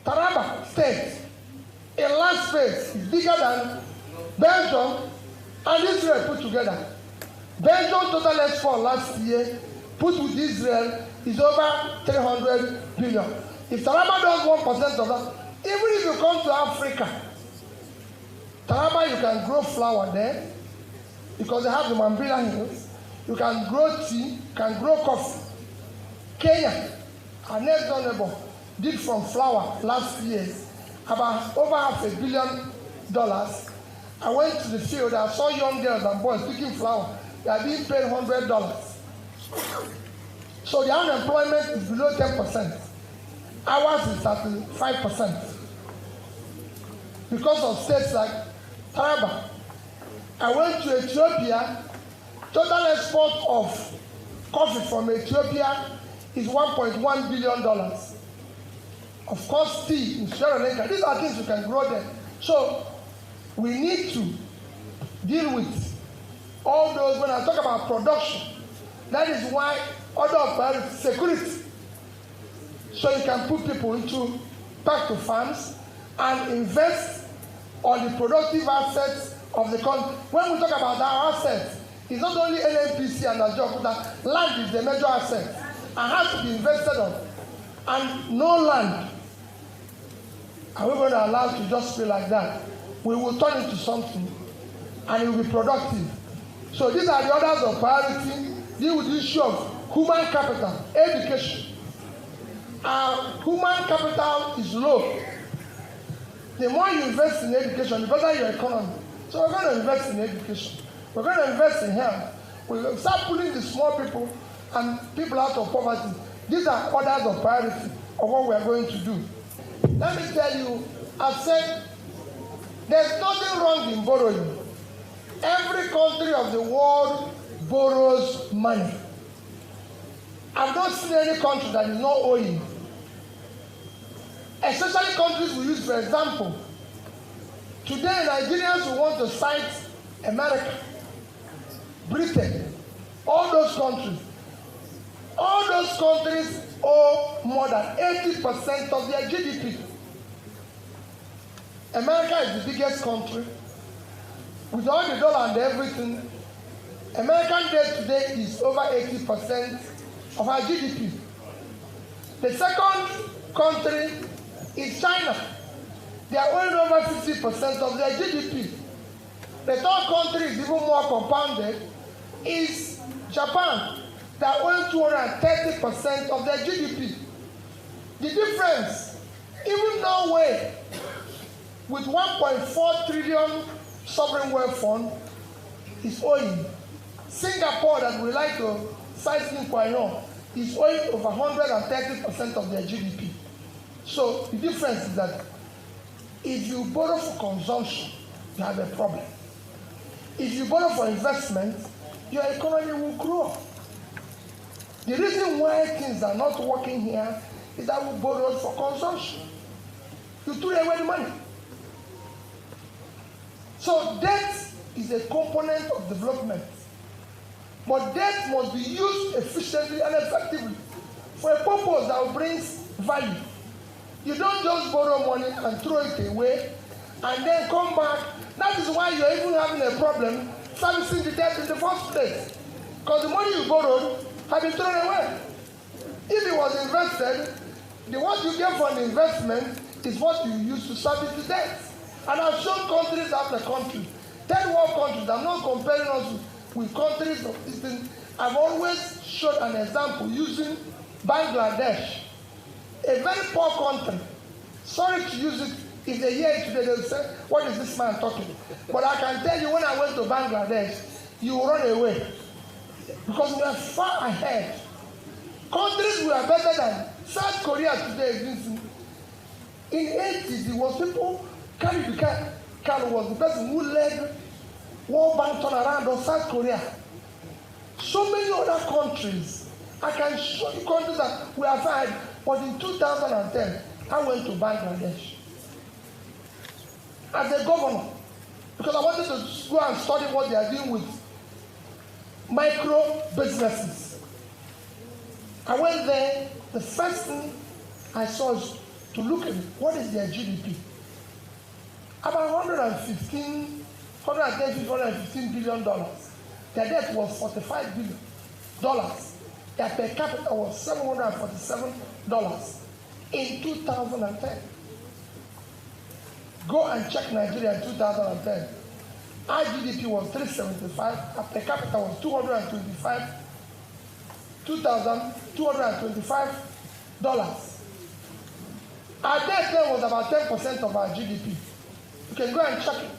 Taraba State, in land space, is bigger than Belgium and Israel put together. Belgium total export last year, put with Israel, is over 300 billion. If Taraba does 1% of that, even if you come to Africa, Taraba, you can grow flour there because they have the Mambila Hills. You can grow tea, you can grow coffee. Kenya, our next door neighbor, did from flour last year about over $500 million. I went to the field, I saw young girls and boys picking flour. They are being paid $100. So the unemployment is below 10%. Ours is at 5%. Because of states like Taraba. I went to Ethiopia. Total export of coffee from Ethiopia is $1.1 billion. Of course, tea in Sri Lanka. These are things you can grow there. So we need to deal with all those. When I talk about production, that is why order of priority, security. So you can put people back to farms and invest on the productive assets of the country. When we talk about our assets, it's not only NNPC and Ajoku, that land is the major asset and has to be invested on. And no land are we going to allow to just be like that. We will turn into something and it will be productive. So these are the orders of priority. Deal with the issue of human capital, education. Our human capital is low. The more you invest in education, the better your economy. So we're going to invest in education. We're going to invest in health. We'll start pulling the small people and people out of poverty. These are orders of priority of what we're going to do. Let me tell you, I've said there's nothing wrong in borrowing. Every country of the world borrows money. I've not seen any country that is not owing. Especially countries we use, for example. Today, Nigerians who want to cite America, Britain, all those countries owe more than 80% of their GDP. America is the biggest country. With all the dollar and everything, American debt today is over 80% of our GDP. The second country is China. They are owing over 50% of their GDP. The third country is even more compounded, is Japan. They are owing 230% of their GDP. The difference, even Norway, with 1.4 trillion sovereign wealth fund, is owing. Singapore, that we like to cite in Kwainon, is owing over 130% of their GDP. So the difference is that if you borrow for consumption, you have a problem. If you borrow for investment, your economy will grow. The reason why things are not working here is that we borrowed for consumption. You threw away the money. So debt is a component of development. But debt must be used efficiently and effectively for a purpose that brings value. You don't just borrow money and throw it away and then come back. That is why you're even having a problem servicing the debt in the first place. Because the money you borrowed had been thrown away. If it was invested, what you get from the investment is what you use to service the debt. And I've shown countries after countries, third world countries. I'm not comparing us with countries of this thing. I've always showed an example using Bangladesh, a very poor country. Sorry to use it. If they hear it today, they'll say, what is this man talking? But I can tell you, when I went to Bangladesh, you will run away. Because we are far ahead. Countries we are better than South Korea today. In the 80s, it was people, Kari was the person who led World Bank turnaround of South Korea. So many other countries. I can show you countries that we are ahead. But in 2010, I went to Bangladesh as a governor because I wanted to go and study what they are doing with micro businesses. I went there. The first thing I saw is to look at what is their GDP. About 115 billion dollars. Their debt was $45 billion. Their per capita was $747 in 2010. Go and check Nigeria in 2010. Our GDP was $375. Our per capita was $225. Our debt then was about 10% of our GDP. You can go and check it.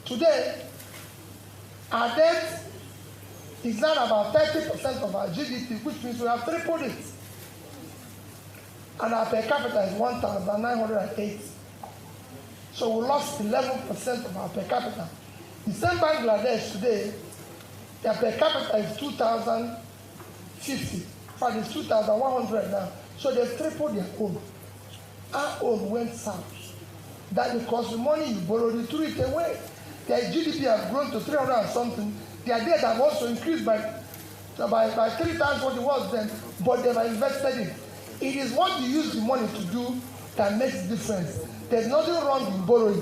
Today, our debt is now about 30% of our GDP, which means we have tripled it. And our per capita is 1,908. So we lost 11% of our per capita. The same Bangladesh today, their per capita is 2,050. In fact, it's 2,100 now. So they've tripled their own. Our own went south. That because the money you borrowed, you threw it away. Their GDP has grown to 300 and something. Their debt have also increased by 3 times what it was then, but they have invested it. It is what you use the money to do that makes the difference. There's nothing wrong in borrowing.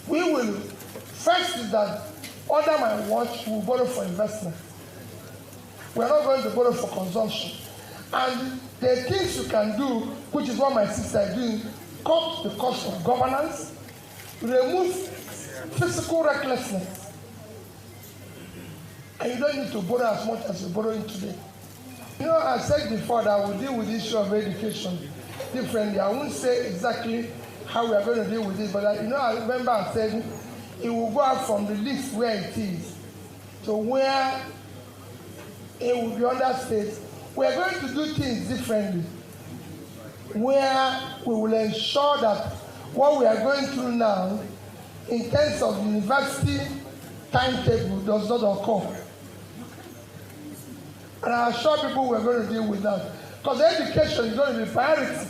We will, first is that under my watch, we will borrow for investment. We are not going to borrow for consumption. And there are things you can do, which is what my sister is doing, cut the cost of governance, remove physical recklessness. And you don't need to borrow as much as you're borrowing today. You know, I said before that we deal with the issue of education differently. I won't say exactly how we are going to deal with it, but I remember I said it will go out from the list where it is to where it will be under state. We are going to do things differently, where we will ensure that what we are going through now, in terms of university timetable, does not occur. And I assure people we are going to deal with that. Because education is going to be priority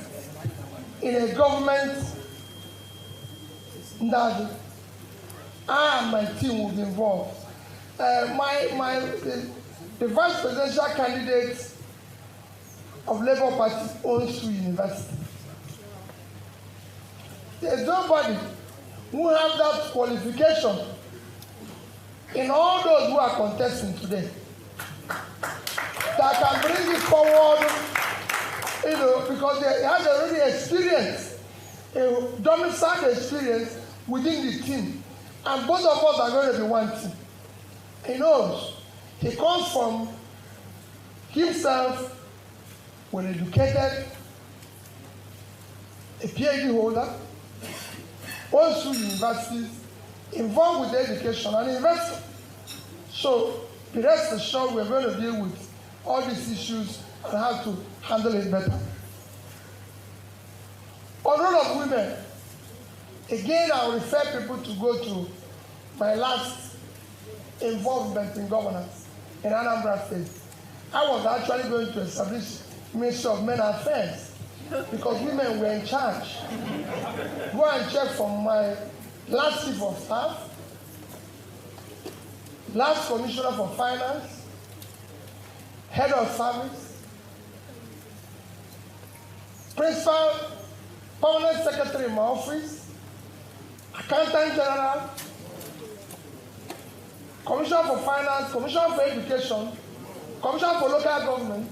in a government that I and my team will be involved. The vice presidential candidate of Labour Party owns 2 universities. There's nobody who has that qualification in all those who are contesting today that can bring it forward, because they have already experienced a domiciled experience within the team, and both of us are going to be one team. He knows. He comes from himself, well educated, a PhD holder, owns 2 universities, involved with education and investor. So the rest assured we're going to deal with all these issues and how to handle it better. On role of women, again I will refer people to go to my last involvement in governance in Anambra State. I was actually going to establish Ministry of Men Affairs because women were in charge. Go and check from my last chief of staff, last commissioner for finance, head of service, principal, permanent secretary in my office, accountant general, commissioner for finance, commissioner for education, commissioner for local government.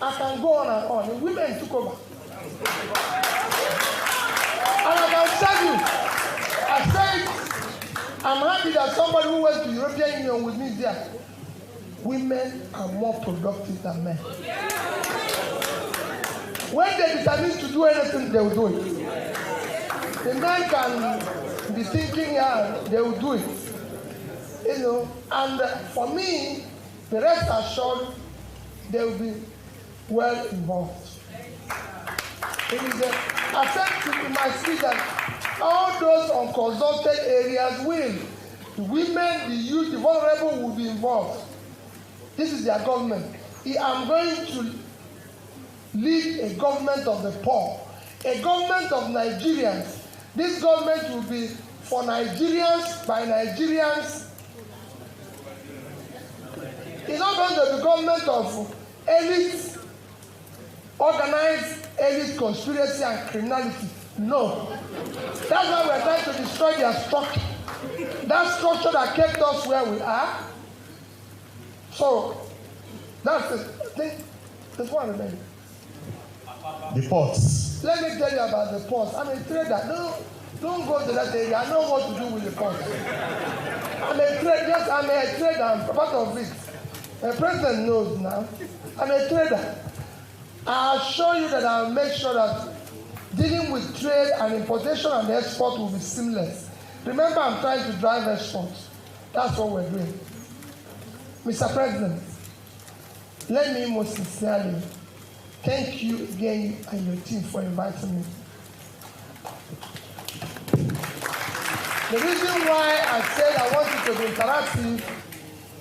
I can go on and on. The women took over. And I can tell you, I said, I'm happy that somebody who went to the European Union with me there. Women are more productive than men. When they determine to do anything, they will do it. The men can be thinking, yeah, they will do it. And for me, the rest assured, they will be well involved. I said in my speech that all those unconsulted areas will. The women, the youth, the vulnerable will be involved. This is their government. I'm going to lead a government of the poor, a government of Nigerians. This government will be for Nigerians, by Nigerians. It's not going to be government of elites organized elite conspiracy and criminality. No. That's why we're trying to destroy their structure. That structure that kept us where we are. So, that's the thing. There's one remaining. The ports. Let me tell you about the ports. I'm a trader. No, don't go to that area. I know what to do with the ports. I'm a trader. Yes, I'm a trader. I'm part of it. The president knows now. I'm a trader. I'll show you that I'll make sure that dealing with trade and importation and export will be seamless. Remember, I'm trying to drive exports. That's what we're doing. Mr. President, let me most sincerely thank you again and your team for inviting me. The reason why I said I want it to be interactive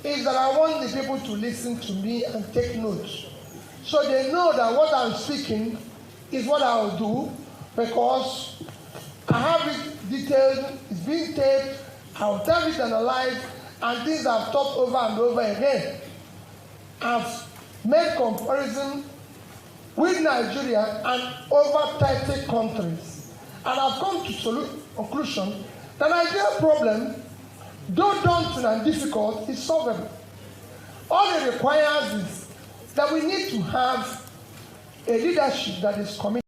is that I want the people to listen to me and take notes. So they know that what I'm speaking is what I'll do, because I have it detailed, it's being taped, I'll have it analyzed, and things I've thought over and over again. I've made comparison with Nigeria and over 30 countries. And I've come to conclusion that the Nigerian problem, though daunting and difficult, is solvable. All it requires is that we need to have a leadership that is committed.